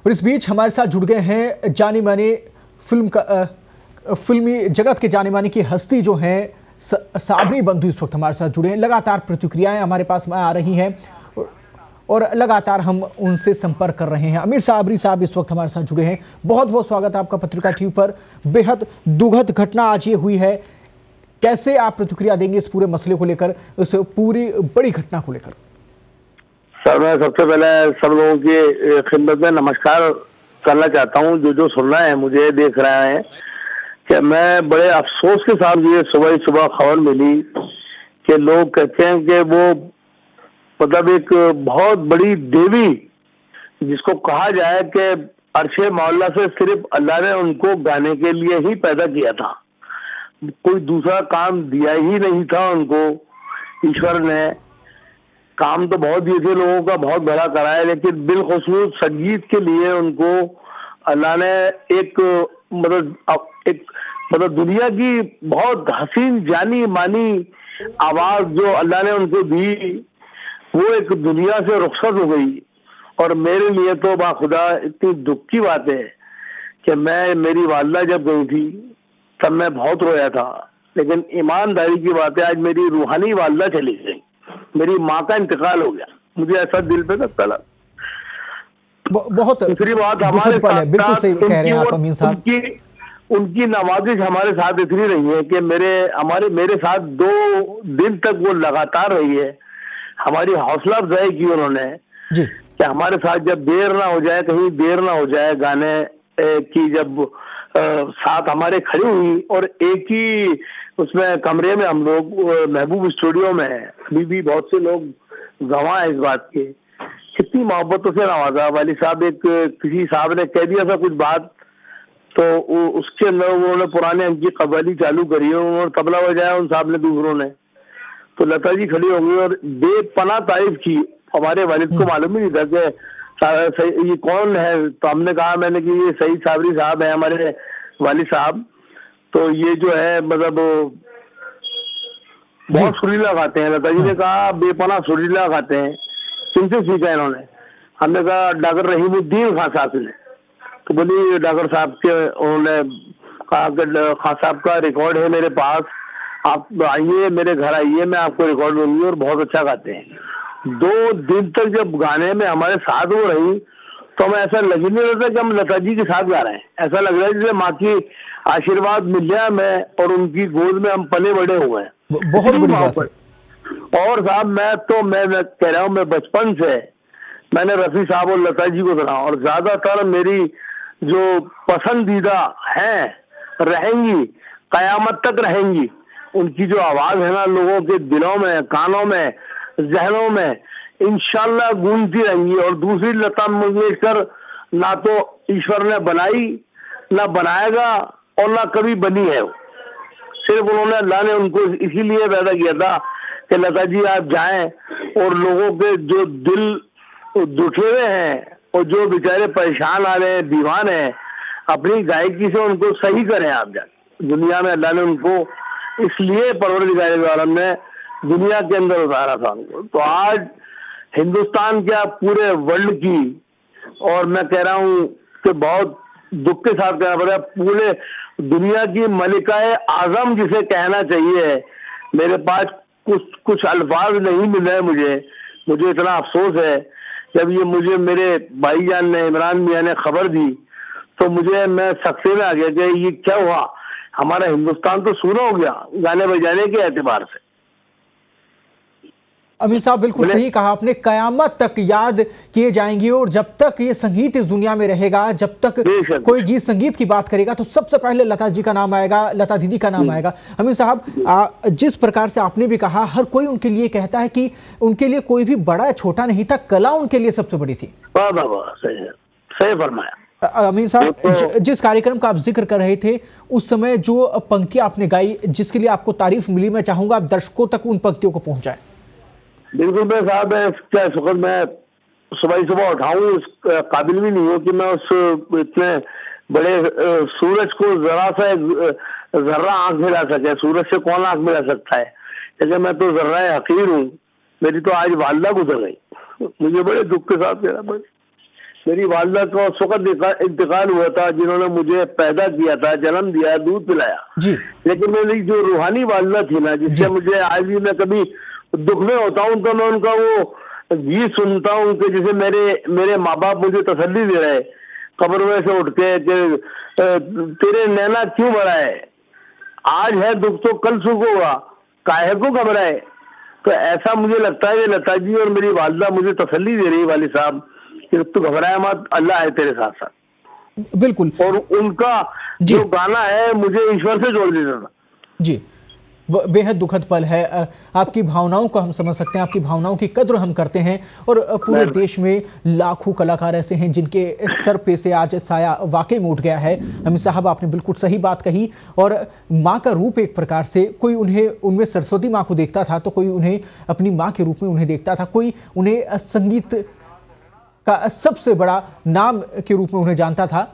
और इस बीच हमारे साथ जुड़ गए हैं जानी मानी फिल्मी जगत के जाने माने की हस्ती जो है साबरी बंधु इस वक्त हमारे साथ जुड़े हैं। लगातार प्रतिक्रियाएं हमारे पास में आ रही हैं और लगातार हम उनसे संपर्क कर रहे हैं। आमिर साबरी साहब इस वक्त हमारे साथ जुड़े हैं। बहुत बहुत स्वागत है आपका पत्रिका टीवी पर। बेहद दुखद घटना आज ये हुई है, कैसे आप प्रतिक्रिया देंगे इस पूरे मसले को लेकर, इस पूरी बड़ी घटना को लेकर? सर, मैं सबसे पहले सब लोगों की खिदमत में नमस्कार करना चाहता हूं। जो सुन रहे हैं, मुझे देख रहे हैं, कि मैं बड़े अफसोस के साथ ये सुबह खबर मिली कि लोग कहते हैं कि वो मतलब एक बहुत बड़ी देवी, जिसको कहा जाए कि अर्शे मौला से सिर्फ अल्लाह ने उनको गाने के लिए ही पैदा किया था, कोई दूसरा काम दिया ही नहीं था उनको। ईश्वर ने काम तो बहुत दिए थे, लोगों का बहुत भला कराया, लेकिन बिलखुसूस संगीत के लिए उनको अल्लाह ने एक मतलब दुनिया की बहुत हसीन जानी मानी आवाज जो अल्लाह ने उनको दी, वो एक दुनिया से रुखसत हो गई। और मेरे लिए तो बाखुदा इतनी दुख की बात है कि मेरी वालदा जब गई थी तब मैं बहुत रोया था, लेकिन ईमानदारी की बात है, आज मेरी रूहानी वालदा चली गई, मेरी माँ का इंतकाल हो गया, मुझे ऐसा दिल पे धक्का लगा। बहुत दूसरी बात, हमारे साथ बिल्कुल सही कह रहे हैं आप अमीन साहब। उनकी नवाजिश हमारे साथ इतनी रही है कि मेरे साथ 2 दिन तक वो लगातार रही है। हमारी हौसला अफजाई की उन्होंने जी, कि हमारे साथ जब देर ना हो जाए, कहीं देर ना हो जाए गाने की, जब साथ हमारे खड़ी हुई और एक ही उसमें कमरे में हम लोग महबूब स्टूडियो में है। अभी भी बहुत से लोग गवाह है इस बात के, कितनी मोहब्बतों से नवाजा वाली साहब। एक किसी साहब ने कह दिया था कुछ बात, तो उसके अंदर उन्होंने पुराने अंक की कव्वाली चालू करी है, उन्होंने तबला बजाया उन साहब ने, दूसरों ने, तो लता जी खड़ी होंगी और बेपनाह तारीफ की। हमारे वालिद को मालूम ही नहीं था कि ये कौन है, तो हमने कहा, मैंने कि ये सईद साबरी साहब है हमारे वालिद साहब, तो ये जो है मतलब बहुत सुरीला गाते हैं। लता जी ने कहा बेपनाह सुरीला गाते हैं, किनसे सीखा इन्होंने? हमने कहा डॉक्टर रहीमुद्दीन खान साहब ने। तो बोली डॉक्टर साहब के, उन्होंने कहा कि खान साहब का रिकॉर्ड है मेरे पास, आप आइए मेरे घर आइए, मैं आपको रिकॉर्ड दूंगी, और बहुत अच्छा गाते हैं। 2 दिन तक जब गाने में हमारे साथ वो रही, तो हमें ऐसा लग ही नहीं रहा था कि हम लता जी के साथ गा रहे हैं। ऐसा लग रहा है जैसे माँ की आशीर्वाद मिल गया हमें और उनकी गोद में हम पले बड़े हुए हैं। बहुत बड़ी बात है। और साहब मैं कह रहा हूँ, मैं बचपन से मैंने रफी साहब और लता जी को सुना, और ज्यादातर मेरी जो पसंदीदा हैं, रहेंगी, कयामत तक रहेंगी। उनकी जो आवाज है ना, लोगों के दिलों में, कानों में, जहनों में इंशाल्लाह गूंजती रहेंगी। और दूसरी लता मंगेशकर ना तो ईश्वर ने बनाई, ना बनाएगा, और ना कभी बनी है। सिर्फ उन्होंने, अल्लाह ने उनको इसीलिए पैदा किया था कि लता जी आप जाएं और लोगों के जो दिल दुखे हुए हैं और जो बेचारे परेशान आ रहे हैं, दीवान हैं, अपनी गायकी से उनको सही करें। आप जाए दुनिया में, अल्लाह ने उनको इसलिए परवरदिगार आलम ने दुनिया के अंदर उतारा था उनको। तो आज हिंदुस्तान क्या, पूरे वर्ल्ड की, और मैं कह रहा हूँ कि बहुत दुख के साथ कहना पड़ा, पूरे दुनिया की मलिकाए आजम जिसे कहना चाहिए, मेरे पास कुछ अल्फाज नहीं मिल रहे। मुझे इतना अफसोस है, जब ये मुझे मेरे भाईजान ने, इमरान मियां ने खबर दी, तो मैं सक्से में आ गया कि ये क्या हुआ, हमारा हिंदुस्तान तो सूना हो गया गाने बजाने के एतबार से। अमीर साहब बिल्कुल सही कहा आपने, कयामत तक याद किए जाएंगे, और जब तक ये संगीत इस दुनिया में रहेगा, जब तक कोई गीत संगीत की बात करेगा, तो सबसे पहले लता जी का नाम आएगा, लता दीदी का नाम आएगा। अमीर साहब, जिस प्रकार से आपने भी कहा, हर कोई उनके लिए कहता है कि उनके लिए कोई भी बड़ा या छोटा नहीं था, कला उनके लिए सबसे बड़ी थी। वाह वाह वाह, सही फरमाया। अमीन साहब, जिस कार्यक्रम का आप जिक्र कर रहे थे, उस समय जो पंक्तियां आपने गाई, जिसके लिए आपको तारीफ मिली, मैं चाहूंगा आप दर्शकों तक उन पंक्तियों को पहुंचाएं। बिल्कुल। मैं साहब, क्या सुखद, मैं सुबह उठाऊं इस काबिल भी नहीं हूँ कि मैं उस इतने बड़े सूरज को जरा सा जर्रा आंख मिला सके। सूरज से कौन आंख मिला सकता है, लेकिन मैं तो जर्रा हकीर हूँ। मेरी तो आज वालदा गुजर गई, मुझे बड़े दुख के साथ कहना पड़े। मेरी वालदा का उस वक्त इंतकाल हुआ था, जिन्होंने मुझे पैदा किया था, जन्म दिया, दूध पिलाया। जी लेकिन मेरी जो रूहानी वालदा थी ना, जिससे मुझे आज भी मैं कभी दुख में होता हूँ तो मैं उनका वो गीत सुनता हूँ कि जैसे मेरे माँ बाप मुझे तसल्ली दे रहे कब्र में से उठ के कि तेरे नैना क्यों बढ़ाए, आज है दुख तो कल सुख होगा, काहे को घबराए। तो ऐसा मुझे लगता है कि लता जी और मेरी वालदा मुझे तसल्ली दे रही है, वाली साहब, कि तू घबराए मत, अल्लाह है तेरे साथ साथ। बिल्कुल और उनका जी। जो गाना है मुझे ईश्वर से जोड़ देता था। जी बेहद दुखद पल है। आपकी भावनाओं को हम समझ सकते हैं, आपकी भावनाओं की कद्र हम करते हैं। और पूरे देश में लाखों कलाकार ऐसे हैं जिनके सर पे से आज साया वाकई में उठ गया है। अमित साहब, आपने बिल्कुल सही बात कही। और माँ का रूप एक प्रकार से, कोई उन्हें उनमें सरस्वती माँ को देखता था तो कोई उन्हें अपनी माँ के रूप में उन्हें देखता था, कोई उन्हें संगीत का सबसे बड़ा नाम के रूप में उन्हें जानता था।